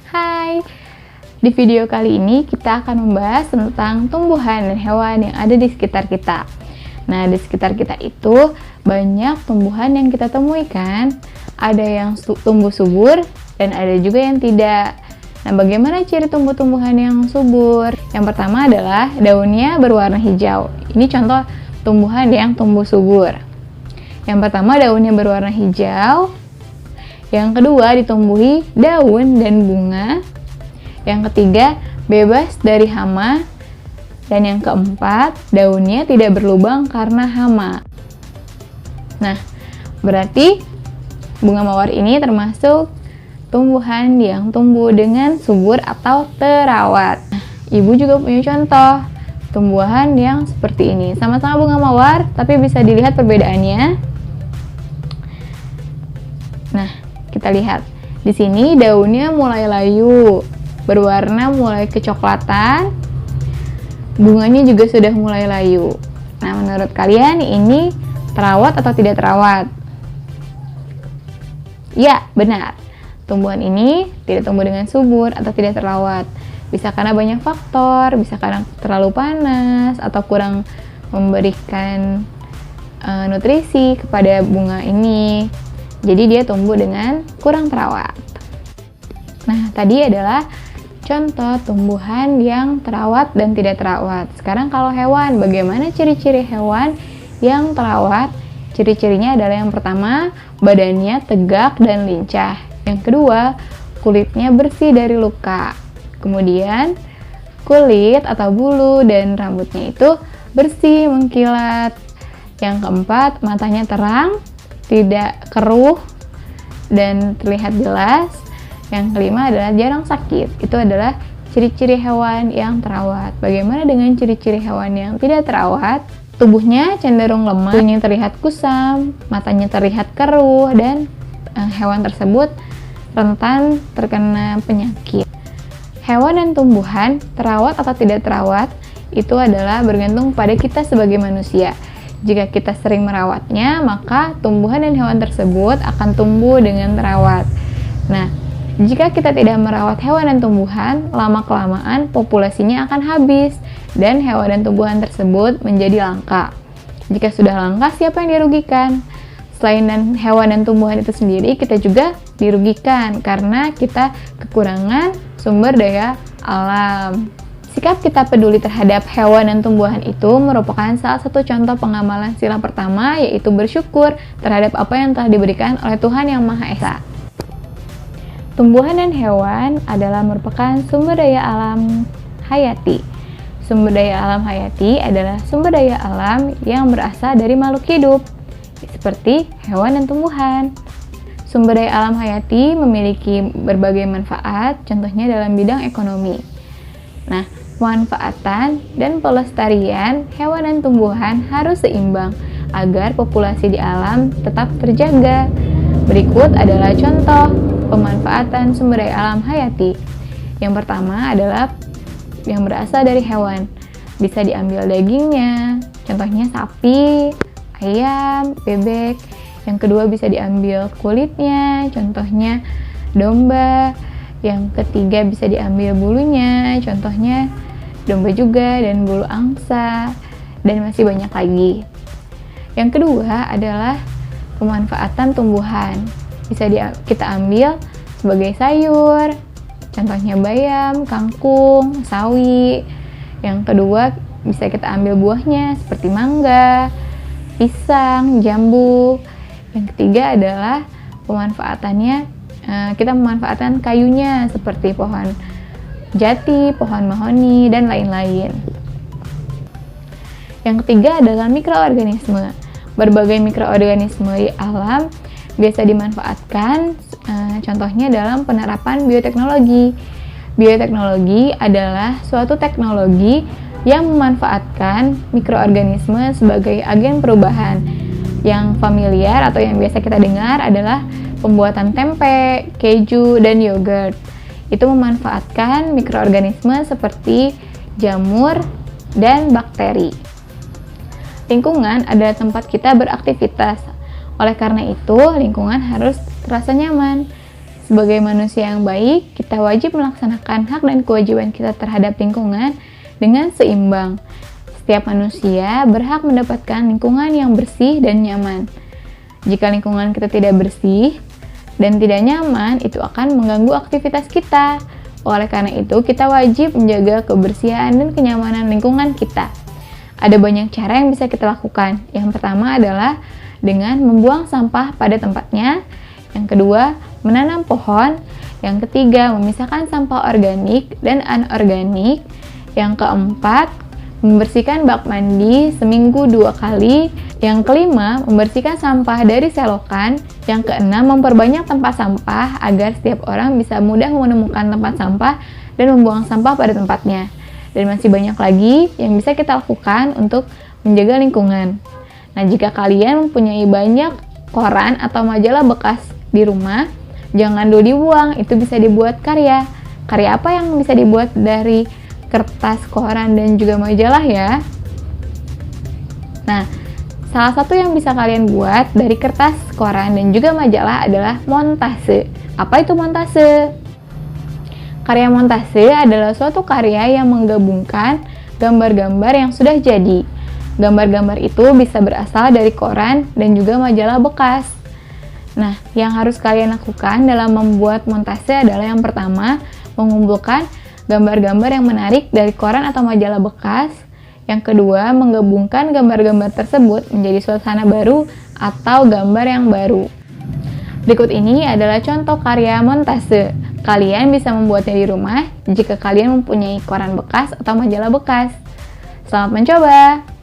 Hai, di video kali ini kita akan membahas tentang tumbuhan dan hewan yang ada di sekitar kita. Nah, di sekitar kita itu banyak tumbuhan yang kita temui kan. Ada yang tumbuh subur dan ada juga yang tidak. Nah, bagaimana ciri tumbuh-tumbuhan yang subur? Yang pertama adalah daunnya berwarna hijau. Ini contoh tumbuhan yang tumbuh subur. Yang pertama daunnya berwarna hijau. Yang kedua ditumbuhi daun dan bunga. Yang ketiga bebas dari hama. Dan yang keempat daunnya tidak berlubang karena hama. Nah, berarti bunga mawar ini termasuk tumbuhan yang tumbuh dengan subur atau terawat. Nah, Ibu juga punya contoh tumbuhan yang seperti ini. Sama-sama bunga mawar, tapi bisa dilihat perbedaannya. Nah, kita lihat di sini daunnya mulai layu, berwarna mulai kecoklatan, bunganya juga sudah mulai layu. Nah, menurut kalian ini terawat atau tidak terawat? Ya, benar. Tumbuhan ini tidak tumbuh dengan subur atau tidak terawat. Bisa karena banyak faktor, bisa karena terlalu panas atau kurang memberikan nutrisi kepada bunga ini. Jadi dia tumbuh dengan kurang terawat. Nah, tadi adalah contoh tumbuhan yang terawat dan tidak terawat. Sekarang kalau hewan, bagaimana ciri-ciri hewan yang terawat? Ciri-cirinya adalah yang pertama, badannya tegak dan lincah. Yang kedua, kulitnya bersih dari luka. Kemudian, kulit atau bulu dan rambutnya itu bersih, mengkilat. Yang keempat, matanya terang, tidak keruh, dan terlihat jelas. Yang kelima adalah jarang sakit. Itu adalah ciri-ciri hewan yang terawat. Bagaimana dengan ciri-ciri hewan yang tidak terawat? Tubuhnya cenderung lemah, kulitnya terlihat kusam, matanya terlihat keruh, dan hewan tersebut rentan terkena penyakit. Hewan dan tumbuhan terawat atau tidak terawat itu adalah bergantung pada kita sebagai manusia. Jika kita sering merawatnya, maka tumbuhan dan hewan tersebut akan tumbuh dengan terawat. Nah, jika kita tidak merawat hewan dan tumbuhan, lama-kelamaan populasinya akan habis dan hewan dan tumbuhan tersebut menjadi langka. Jika sudah langka, siapa yang dirugikan? Selain hewan dan tumbuhan itu sendiri, kita juga dirugikan karena kita kekurangan sumber daya alam. Sikap kita peduli terhadap hewan dan tumbuhan itu merupakan salah satu contoh pengamalan sila pertama, yaitu bersyukur terhadap apa yang telah diberikan oleh Tuhan Yang Maha Esa. Tumbuhan dan hewan adalah merupakan sumber daya alam hayati. Sumber daya alam hayati adalah sumber daya alam yang berasal dari makhluk hidup, seperti hewan dan tumbuhan. Sumber daya alam hayati memiliki berbagai manfaat, contohnya dalam bidang ekonomi. Nah, pemanfaatan dan pelestarian hewan dan tumbuhan harus seimbang agar populasi di alam tetap terjaga. Berikut adalah contoh pemanfaatan sumber daya alam hayati. Yang pertama adalah yang berasal dari hewan. Bisa diambil dagingnya, contohnya sapi, ayam, bebek. Yang kedua bisa diambil kulitnya, contohnya domba. Yang ketiga bisa diambil bulunya, contohnya domba juga, dan bulu angsa, dan masih banyak lagi. Yang kedua adalah pemanfaatan tumbuhan. Bisa kita ambil sebagai sayur, contohnya bayam, kangkung, sawi. Yang kedua bisa kita ambil buahnya seperti mangga, pisang, jambu. Yang ketiga adalah pemanfaatannya, kita memanfaatkan kayunya seperti pohon jati, pohon mahoni, dan lain-lain. Yang ketiga adalah mikroorganisme. Berbagai mikroorganisme di alam biasa dimanfaatkan, contohnya dalam penerapan bioteknologi. Bioteknologi adalah suatu teknologi yang memanfaatkan mikroorganisme sebagai agen perubahan. Yang familiar atau yang biasa kita dengar adalah pembuatan tempe, keju, dan yogurt. Itu memanfaatkan mikroorganisme seperti jamur dan bakteri. Lingkungan adalah tempat kita beraktivitas. Oleh karena itu, lingkungan harus terasa nyaman. Sebagai manusia yang baik, kita wajib melaksanakan hak dan kewajiban kita terhadap lingkungan dengan seimbang. Setiap manusia berhak mendapatkan lingkungan yang bersih dan nyaman. Jika lingkungan kita tidak bersih dan tidak nyaman, itu akan mengganggu aktivitas kita. Oleh karena itu, kita wajib menjaga kebersihan dan kenyamanan lingkungan kita. Ada banyak cara yang bisa kita lakukan. Yang pertama adalah dengan membuang sampah pada tempatnya. Yang kedua, menanam pohon. Yang ketiga, memisahkan sampah organik dan anorganik. Yang keempat, membersihkan bak mandi seminggu 2 kali. Yang kelima, membersihkan sampah dari selokan. Yang keenam, memperbanyak tempat sampah agar setiap orang bisa mudah menemukan tempat sampah dan membuang sampah pada tempatnya. Dan masih banyak lagi yang bisa kita lakukan untuk menjaga lingkungan. Nah, jika kalian mempunyai banyak koran atau majalah bekas di rumah, jangan dulu dibuang, itu bisa dibuat karya. Karya apa yang bisa dibuat dari kertas, koran, dan juga majalah ya? Nah, salah satu yang bisa kalian buat dari kertas, koran, dan juga majalah adalah montase. Apa itu montase? Karya montase adalah suatu karya yang menggabungkan gambar-gambar yang sudah jadi. Gambar-gambar itu bisa berasal dari koran dan juga majalah bekas. Nah, yang harus kalian lakukan dalam membuat montase adalah yang pertama, mengumpulkan gambar-gambar yang menarik dari koran atau majalah bekas. Yang kedua, menggabungkan gambar-gambar tersebut menjadi suasana baru atau gambar yang baru. Berikut ini adalah contoh karya montase. Kalian bisa membuatnya di rumah jika kalian mempunyai koran bekas atau majalah bekas. Selamat mencoba!